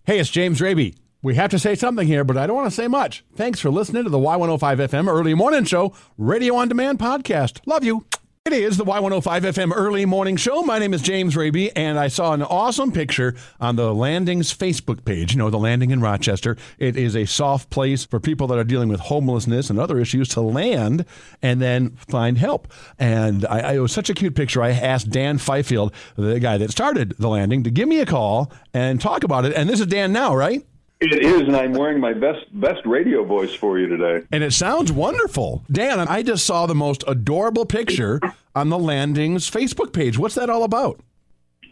Hey, it's James Raby. We have to say something here, but I don't want to say much. Thanks for listening to the Y105 FM Early Morning Show, Radio On Demand podcast. Love you. It is the Y105 FM Early Morning Show. My name is James Raby, and I saw an awesome picture on the Landing's Facebook page. You know, the Landing in Rochester. It is a soft place for people that are dealing with homelessness and other issues to land and then find help. And it was such a cute picture. I asked Dan Fifield, the guy that started the Landing, to give me a call and talk about it. And this is Dan now, right? It is, and I'm wearing my best radio voice for you today. And it sounds wonderful. Dan, I just saw the most adorable picture on the Landing's Facebook page. What's that all about?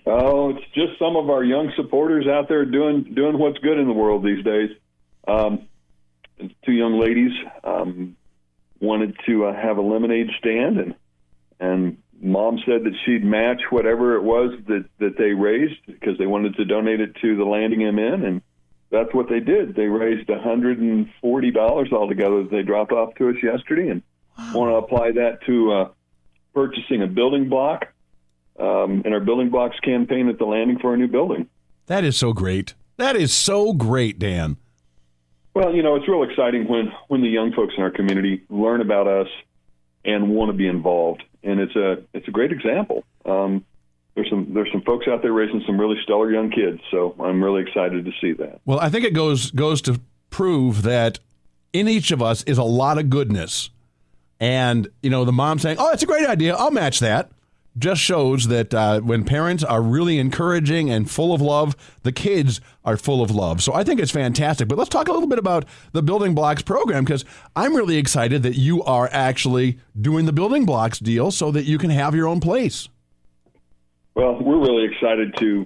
Oh, it's just some of our young supporters out there doing what's good in the world these days. Two young ladies wanted to have a lemonade stand, and Mom said that she'd match whatever it was that they raised because they wanted to donate it to the Landing MN, and that's what they did. They raised $140 altogether that they dropped off to us yesterday, and want to apply that to purchasing a building block in our building blocks campaign at the Landing for a new building. That is so great. That is so great, Dan. Well, you know, it's real exciting when the young folks in our community learn about us and want to be involved, and it's a great example. There's some folks out there raising some really stellar young kids, so I'm really excited to see that. Well, I think it goes to prove that in each of us is a lot of goodness. And, you know, the mom saying, oh, it's a great idea, I'll match that, just shows that when parents are really encouraging and full of love, the kids are full of love. So I think it's fantastic. But let's talk a little bit about the Building Blocks program, because I'm really excited that you are actually doing the Building Blocks deal so that you can have your own place. Well, we're really excited to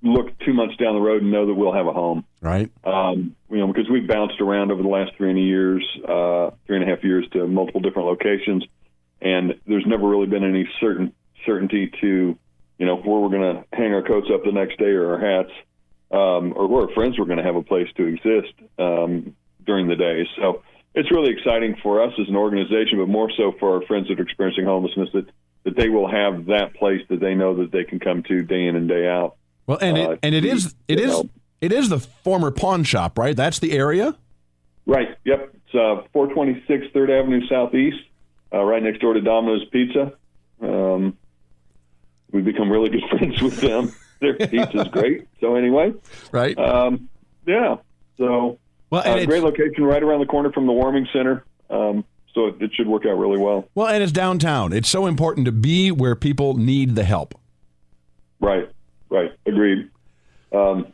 look 2 months down the road and know that we'll have a home. Right. You know, because we've bounced around over the last 3.5 years to multiple different locations, and there's never really been any certainty to, you know, where we're going to hang our coats up the next day or our hats, or where our friends were going to have a place to exist during the day. So it's really exciting for us as an organization, but more so for our friends that are experiencing homelessness, that they will have that place that they know that they can come to day in and day out. Well, it is the former pawn shop, right? That's the area? Right. Yep. It's 426 3rd Avenue Southeast, right next door to Domino's Pizza. We've become really good friends with them. Their pizza's great. So anyway. Right. Yeah. So great location right around the corner from the warming center. So it should work out really well. Well, and it's downtown. It's so important to be where people need the help. Right. Agreed. You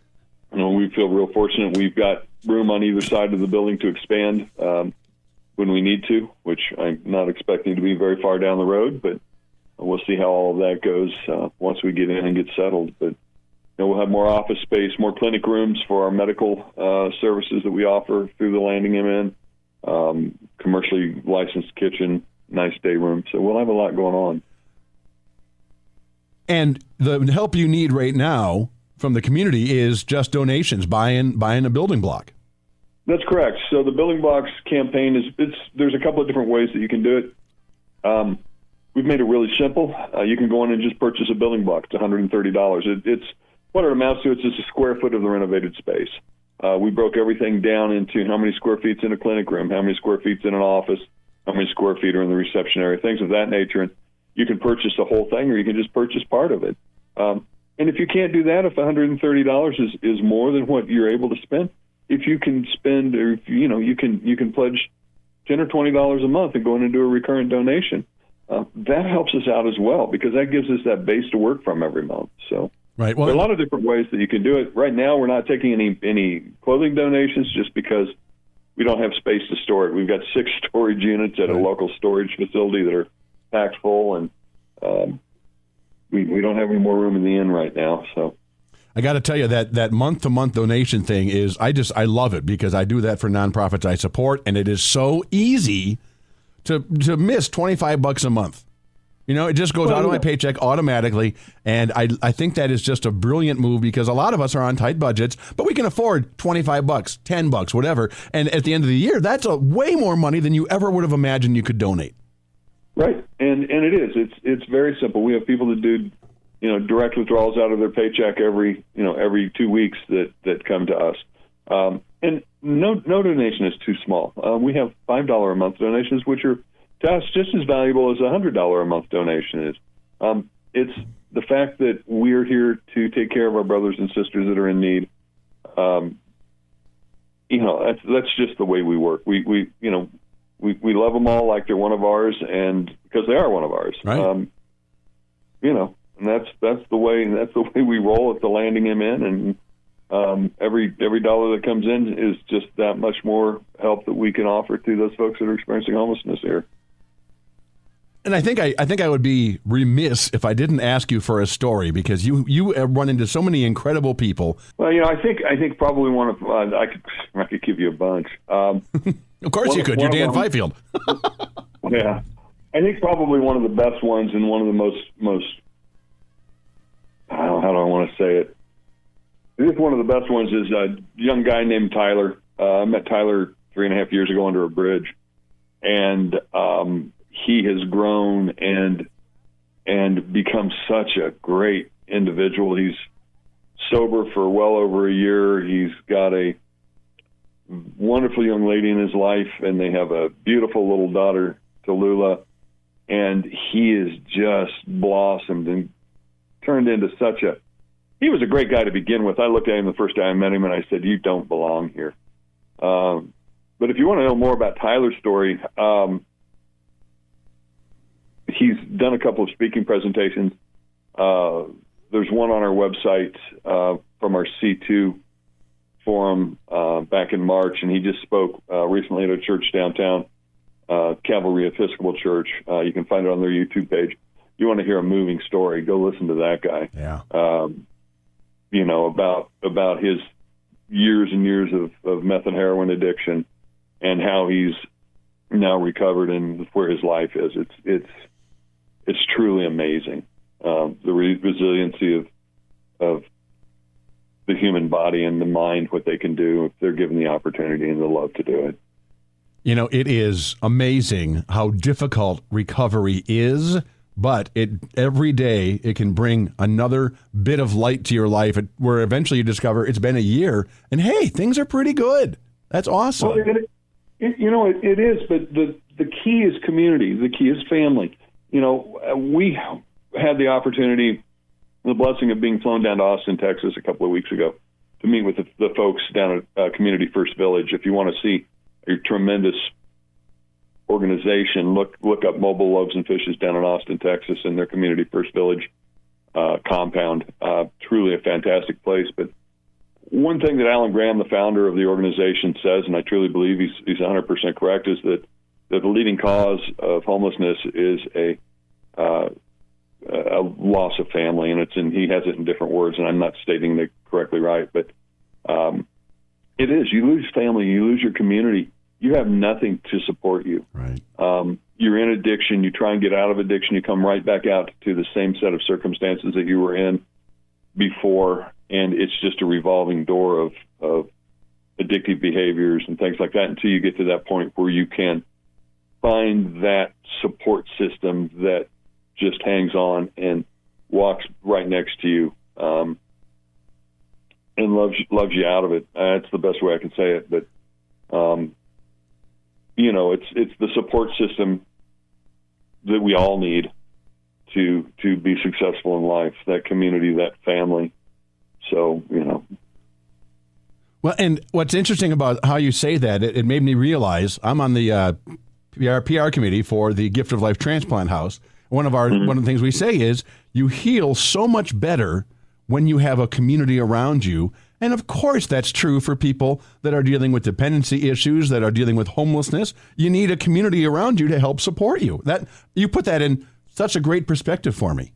know, we feel real fortunate. We've got room on either side of the building to expand when we need to, which I'm not expecting to be very far down the road, but we'll see how all of that goes once we get in and get settled. But you know, we'll have more office space, more clinic rooms for our medical services that we offer through the Landing MN. Commercially licensed kitchen, nice day room. So we'll have a lot going on. And the help you need right now from the community is just donations, buying a building block. That's correct. So the Building Blocks campaign there's a couple of different ways that you can do it. We've made it really simple. You can go in and just purchase a building block. It's $130. It's what it amounts to. It's just a square foot of the renovated space. We broke everything down into how many square feet's in a clinic room, how many square feet's in an office, how many square feet are in the reception area, things of that nature. And you can purchase the whole thing, or you can just purchase part of it. And if you can't do that, if $130 is more than what you're able to spend, if you can spend, or if, you know, you can pledge $10 or $20 a month and go in and do a recurrent donation. That helps us out as well, because that gives us that base to work from every month. So. Right. Well, there are a lot of different ways that you can do it. Right now, we're not taking any clothing donations just because we don't have space to store it. We've got 6 storage units at a local storage facility that are packed full, and we don't have any more room in the inn right now. So I got to tell you that month-to-month donation thing is, I love it, because I do that for nonprofits I support, and it is so easy to miss $25 a month. You know, it just goes out of my paycheck automatically, and I think that is just a brilliant move, because a lot of us are on tight budgets, but we can afford $25, $10, whatever, and at the end of the year, that's way more money than you ever would have imagined you could donate. Right, and it is. It's very simple. We have people that do direct withdrawals out of their paycheck every 2 weeks that come to us. And no donation is too small. We have $5 a month donations, which are to us just as valuable as a $100 a month donation is. It's the fact that we're here to take care of our brothers and sisters that are in need. That's just the way we work. We love them all like they're one of ours, and because they are one of ours. Right. And that's the way we roll at the Landing Him Inn, and every dollar that comes in is just that much more help that we can offer to those folks that are experiencing homelessness here. And I think I would be remiss if I didn't ask you for a story, because you run into so many incredible people. Well, I think probably one of I could give you a bunch. Of course you could. You're Dan Fifield. Yeah, I think probably one of the best ones and one of the most how do I want to say it? I think one of the best ones is a young guy named Tyler. I met Tyler 3.5 years ago under a bridge, and he has grown and become such a great individual. He's sober for well over a year. He's got a wonderful young lady in his life, and they have a beautiful little daughter, Tallulah, and he has just blossomed and turned into he was a great guy to begin with. I looked at him the first time I met him, and I said, "You don't belong here." But if you want to know more about Tyler's story, he's done a couple of speaking presentations. There's one on our website from our C2 forum back in March, and he just spoke recently at a church downtown, Calvary Episcopal Church. You can find it on their YouTube page. If you want to hear a moving story, go listen to that guy. Yeah. About his years and years of meth and heroin addiction, and how he's now recovered and where his life is. It's truly amazing. The resiliency of the human body and the mind, what they can do if they're given the opportunity and the love to do it. It is amazing how difficult recovery is, but every day it can bring another bit of light to your life, where eventually you discover it's been a year and hey, things are pretty good. That's awesome. Well, it is, but the key is community. The key is family. We had the opportunity, the blessing of being flown down to Austin, Texas a couple of weeks ago to meet with the folks down at Community First Village. If you want to see a tremendous organization, look up Mobile Loaves and Fishes down in Austin, Texas, and their Community First Village compound. Truly a fantastic place. But one thing that Alan Graham, the founder of the organization, says, and I truly believe he's 100% correct, is that the leading cause of homelessness is a loss of family, and he has it in different words, and I'm not stating it correctly right, but it is. You lose family, you lose your community, you have nothing to support you. Right. You're in addiction, you try and get out of addiction, you come right back out to the same set of circumstances that you were in before, and it's just a revolving door of addictive behaviors and things like that until you get to that point where you can find that support system that just hangs on and walks right next to you, and loves you out of it. That's the best way I can say it. But it's the support system that we all need to be successful in life. That community, that family. So Well, and what's interesting about how you say that, it made me realize I'm on the PR committee for the Gift of Life Transplant House. One of the things we say is you heal so much better when you have a community around you. And of course, that's true for people that are dealing with dependency issues, that are dealing with homelessness. You need a community around you to help support you. That you put that in such a great perspective for me.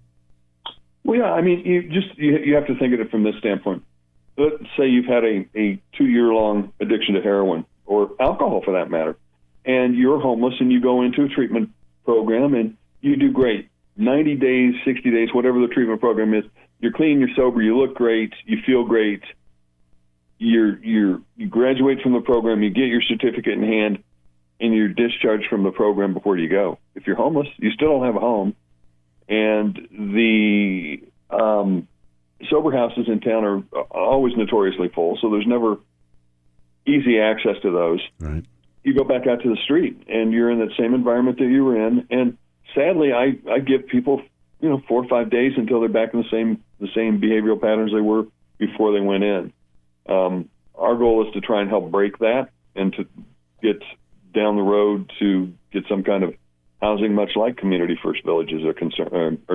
Well, yeah, I mean, you have to think of it from this standpoint. Let's say you've had a 2-year-long addiction to heroin or alcohol, for that matter, and you're homeless, and you go into a treatment program, and you do great. 90 days, 60 days, whatever the treatment program is, you're clean, you're sober, you look great, you feel great. You graduate from the program, you get your certificate in hand, and you're discharged from the program before you go. If you're homeless, you still don't have a home, and the Sober houses in town are always notoriously full, so there's never easy access to those. Right. You go back out to the street, and you're in that same environment that you were in. And sadly, I give people 4 or 5 days until they're back in the same behavioral patterns they were before they went in. Our goal is to try and help break that and to get down the road to get some kind of housing, much like Community First Villages are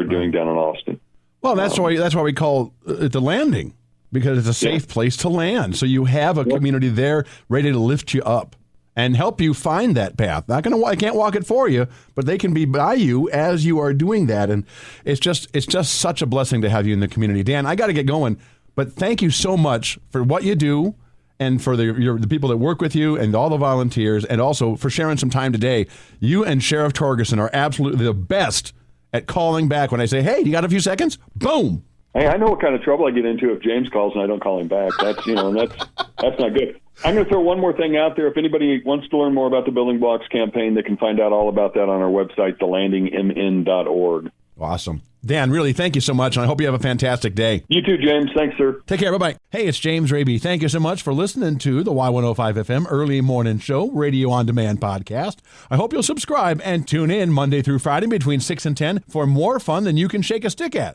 doing down in Austin. Well, that's why we call it the landing, because it's a safe place to land. So you have a community there ready to lift you up and help you find that path. I can't walk it for you, but they can be by you as you are doing that. And it's just such a blessing to have you in the community. Dan, I got to get going, but thank you so much for what you do and for the people that work with you and all the volunteers, and also for sharing some time today. You and Sheriff Torgerson are absolutely the best at calling back when I say, hey, you got a few seconds? Boom. Hey, I know what kind of trouble I get into if James calls and I don't call him back. That's that's not good. I'm going to throw one more thing out there. If anybody wants to learn more about the Building Blocks campaign, they can find out all about that on our website, thelandingmn.org. Awesome. Dan, really, thank you so much, and I hope you have a fantastic day. You too, James. Thanks, sir. Take care. Bye-bye. Hey, it's James Raby. Thank you so much for listening to the Y105 FM Early Morning Show Radio On Demand podcast. I hope you'll subscribe and tune in Monday through Friday between 6 and 10 for more fun than you can shake a stick at.